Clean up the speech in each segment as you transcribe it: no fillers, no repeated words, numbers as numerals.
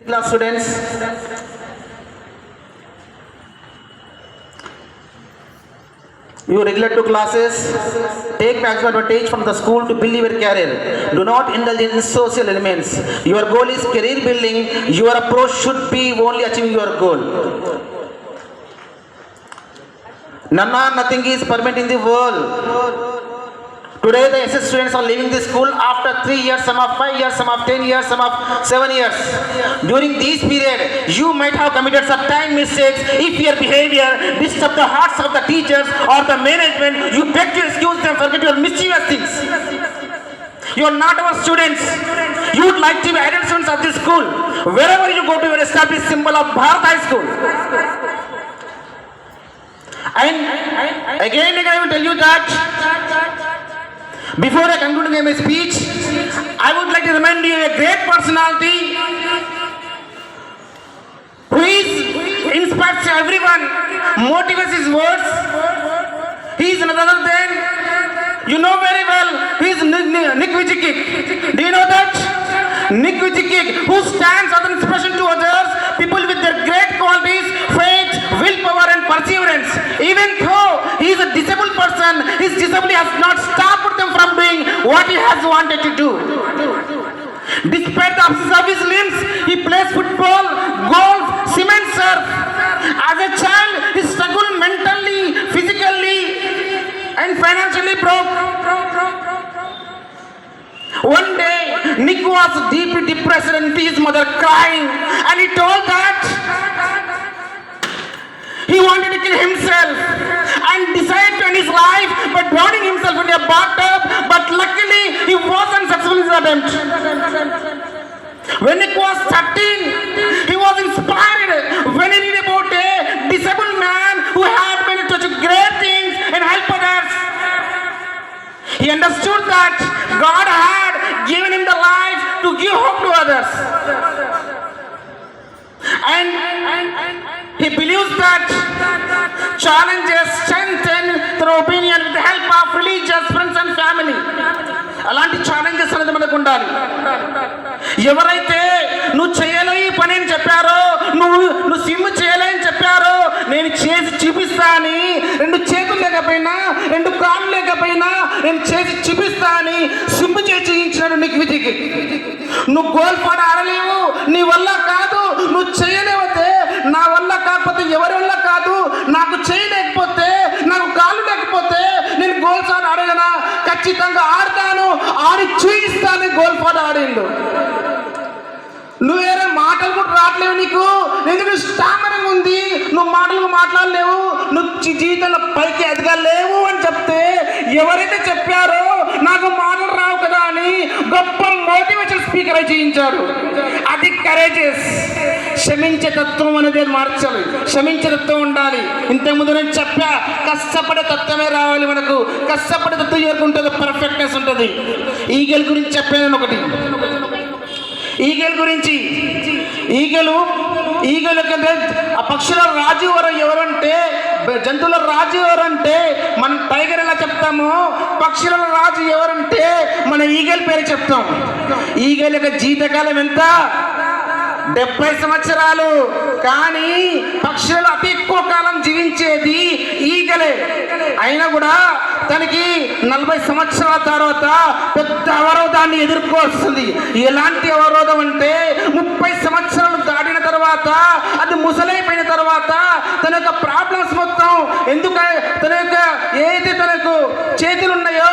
Class students, you regular to classes, take maximum advantage from the school to build your career. Do not indulge in social elements. Your goal is career building. Your approach should be only achieving your goal. Nothing is permanent in the world. Today the SS students are leaving the school after 3 years, some of 5 years, some of 10 years, some of 7 years. During this period, you might have committed certain mistakes. If your behavior disturbs the hearts of the teachers or the management, you beg to excuse them, forget your mischievous things. You are not our students. You would like to be adult students of this school. Wherever you go to, your established symbol of Bharat High School. And again I will tell you that before I conclude my speech, I would like to remind you a great personality who inspires everyone, motivates his words. He is none other than, you know very well, he is Nick Vujicic. Do you know that? Nick Vujicic, who stands as an inspiration to others, people with their great qualities, faith, willpower and perseverance. Even though he is a disabled person, his disability has not stopped them from doing what he has wanted to do. Despite the absence of his limbs, he plays football, golf, cement surf. As a child, he struggled mentally, physically and financially broke. One day, Nick was deeply depressed and his mother crying, and he told that he wanted to kill himself and decided to end his life by drowning himself in a bathtub, but luckily he wasn't successful in his attempt. When Nick was 13, he was inspired when he read about a disabled man who had made such great things and helped others. He understood that God had given him the life to give hope to others. And he believes that challenges strengthen through opinion with the help of religious friends and family. అలాంటి challenges అనేది మనకు ఉండాలి. ఎవరైతే నువ్వు చేయలేవు ఈ పని అని చెప్పారో, నువ్వు స్విమ్ చేయలేని చెప్పారో, నేను చేసి చూపిస్తా అని, 2 చేతులు లేకపోయినా 2 కాళ్ళు లేకపోయినా నేను చేసి చూపిస్తా అని స్విమ్ చేసి చూపించాడు నీకు విధికి. నువ్వు గోల్ పాట ఆడలేవు, నీ వల్ల కాదు, నువ్వు చేయలేవతే, నా వల్ల కాకపోతే ఎవరి వల్ల కాదు, నాకు చేయలేకపోతే, నాకు కాళ్ళు లేకపోతే నేను గోల్ పాట ఆడగనా, ఖచ్చితంగా ఆడతాను, ఆడి చూపిస్తాను. గోల్ పాట ఆడిండు. నువ్వేరే మాటలు కూడా రావట్లేవు నీకు, ఎందుకు స్టామరింగ్ ఉంది, నువ్వు మాటలు మాట్లాడలేవు, నువ్వు జీవితంలో పైకి ఎదగలేవు అని చెప్తే ఎవరైతే చెప్పారో నాకు మాటలు రావు కదా అని గొప్ప మోటివేషన్ స్పీకర్ అయి చేయించాడు. అది కరేజెస్. క్షమించే తత్వం అనేది మార్చాలి, క్షమించే తత్వం ఉండాలి. ఇంతకుముందు నేను చెప్పా, కష్టపడే తత్వమే రావాలి మనకు. కష్టపడే తత్వం ఏర్కుంటుంది, పర్ఫెక్ట్నెస్ ఉంటుంది. ఈగల్ గురించి చెప్పాను ఒకటి. ఈగల్ గురించి, ఈగలు కంటే ఆ పక్షుల రాజు ఎవరంటే, జంతువుల రాజు ఎవరంటే మనం టైగర్ ఎలా చెప్తామో, పక్షుల రాజు ఎవరంటే మన ఈగల్ పేరు చెప్తాం. ఈగల్ యొక్క జీవితకాలం ఎంత? 70 సంవత్సరాలు. కానీ పక్షులు అతి ఎక్కువ కాలం జీవించేది ఈగలే. అయినా కూడా తనకి 40 సంవత్సరాల తర్వాత పెద్ద అవరోధాన్ని ఎదుర్కోవస్తుంది. ఎలాంటి అవరోధం అంటే 30 సంవత్సరాలు దాటిన తర్వాత, అది ముసలైపోయిన తర్వాత తన యొక్క ప్రాబ్లమ్స్ మొత్తం, ఎందుకంటే తన యొక్క ఏదైతే తనకు చేతులు ఉన్నాయో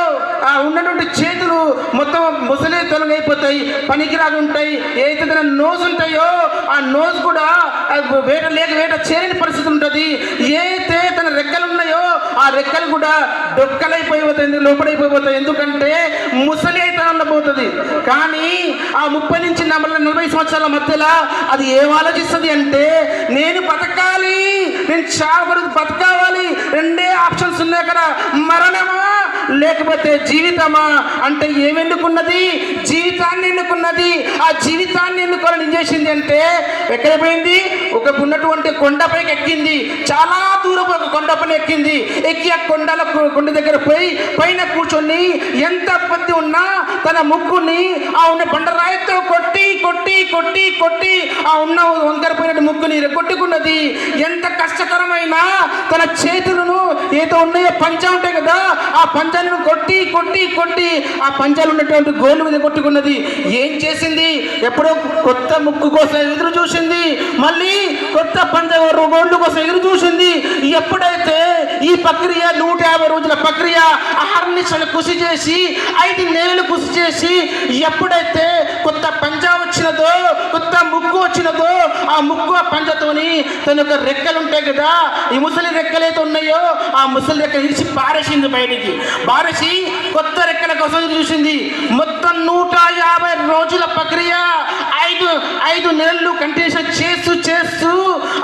ఆ ఉన్నటువంటి చేతులు మొత్తం ముసలి తొలగైపోతాయి, పనికిరాగా ఉంటాయి. ఏదైతే తన నోస్ ఉంటాయో ఆ నోస్ కూడా వేట చేరని పరిస్థితి ఉంటుంది. ఏదైతే తన రెక్కలు ఉన్నాయో ఆ రెక్కలు కూడా డొక్కలైపోయిపోతాయి, లోపడైపోతాయి. ఎందుకంటే ముసలి అయితే ఉండబోతుంది. కానీ ఆ 30 నుంచి 40 సంవత్సరాల మధ్యలో అది ఏం ఆలోచిస్తుంది అంటే, నేను బతకాలి, నేను చావకూడదు, బతకావాలి. 2 ఆప్షన్స్ ఉన్నాయి కదా, మరణమా లేకపోతే జీవితమా. అంటే ఏమి ఎన్నుకున్నది? జీవితాన్ని ఎన్నుకున్నది. ఆ జీవితాన్ని ఎన్నుకోవాలని ఏం చేసింది అంటే ఎక్కడ పోయింది? ఒక ఉన్నటువంటి కొండపైకి ఎక్కింది. చాలా దూరం ఒక కొండపైన ఎక్కింది. ఎక్కి ఆ కొండ దగ్గర పోయి పైన కూర్చొని ఎంత పత్తి ఉన్నా తన ముక్కుని ఆ ఉన్న బండరాయితో కొట్టి కొట్టి కొట్టి కొట్టి ఆ ఉన్న వంకరపోయిన ముక్కుని కొట్టుకున్నది. ఎంత కష్టకరమైన తన చేతులను ఏదో ఉన్నాయో పంజా ఉంటాయి కదా, ఆ పంజాలను కొట్టి కొట్టి కొట్టి ఆ పంజాలు ఉన్నటువంటి గోళ్ళు మీద కొట్టుకున్నది. ఏం చేసింది? ఎప్పుడో కొత్త ముక్కు కోసం ఎదురు చూసింది, మళ్ళీ కొత్త పంజా గోళ్ళు కోసం ఎదురు చూసింది. ఎప్పుడైతే ఈ ప్రక్రియ 150 రోజుల ప్రక్రియ అహర్నిశలు కృషి చేసి 5 నెలలు కృషి చేసి ఎప్పుడైతే కొత్త పంజా వచ్చినదో, కొత్త ముక్కు వచ్చినదో, ఆ ముక్కు ఆ పంజతోని తన యొక్క రెక్కలు ఉంటాయి కదా, ఈ ముసలి రెక్కలైతే ఉన్నాయో ఆ ముసలి రెక్కలు ఇడిచి పారేసింది. బయటికి పారేసి కొత్త రెక్కల కోసం చూసింది. మొత్తం 150 రోజుల ప్రక్రియ 5 నెలలు కంటిన్యూషన్ చేస్తూ చేస్తూ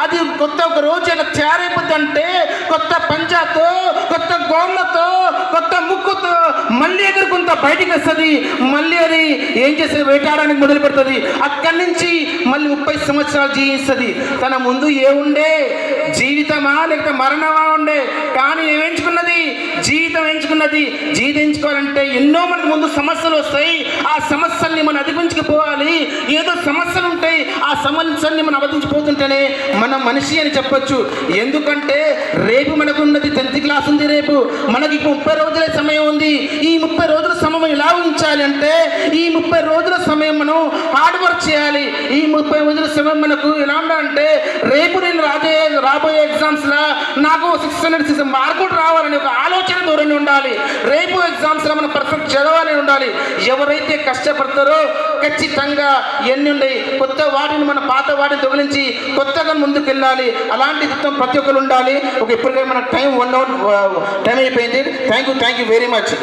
అది కొత్త ఒక రోజు ఎలా తయారైపోద్ది అంటే కొత్త పంజాతో, కొత్త గోళ్ళతో, కొత్త ముక్కుతో మళ్ళీ ఎదుర్కొంత బయటికి వస్తుంది. మళ్ళీ అది ఏం చేస్తుంది? వేటాడడానికి మొదలు పెడుతుంది. అక్కడి నుంచి మళ్ళీ 30 సంవత్సరాలు జీవిస్తుంది. తన ముందు ఏముండే? జీవితమా లేకపోతే మరణమా ఉండే? కానీ ఏమించుకున్నది? జీవితం ఎంచుకున్నది. జీవితం ఎంచుకోవాలంటే ఎన్నో మనకు ముందు సమస్యలు వస్తాయి. ఆ సమస్యల్ని మనం అధిగమించుకుపోవాలి. ఏదో సమస్యలు ఉంటాయి, ఆ సమస్యల్ని మనం అధిగమించిపోతుంటేనే మనం మనిషి అని చెప్పొచ్చు. ఎందుకంటే రేపు మనకున్నది 10th క్లాస్ ఉంది. రేపు మనకి 30 రోజుల సమయం ఉంది. ఈ 30 రోజుల సమయం ఎలా ఉంచాలి అంటే ఈ 30 రోజుల సమయం మనం హార్డ్ వర్క్ చేయాలి. ఈ 30 రోజుల సమయం మనకు ఎలా ఉండాలంటే రేపు నేను రాబోయే ఎగ్జామ్స్లో నాకు 600 మార్కులు రావాలని ఒక ఆలోచన ధోరణి ఉండాలి. రేపు ఎగ్జామ్స్లో మనం పర్ఫెక్ట్ చదవాలని ఉండాలి. ఎవరైతే కష్టపడతారో ఖచ్చితంగా ఎన్ని ఉన్నాయి కొత్త వాటిని మన పాత వాటిని తొలగించి కొత్తగా ముందుకు వెళ్ళాలి. అలాంటి ప్రతి ఒక్కరు ఉండాలి. ఇప్పటికే మన టైం 1 hour టైం అయిపోయింది. Thank you very much.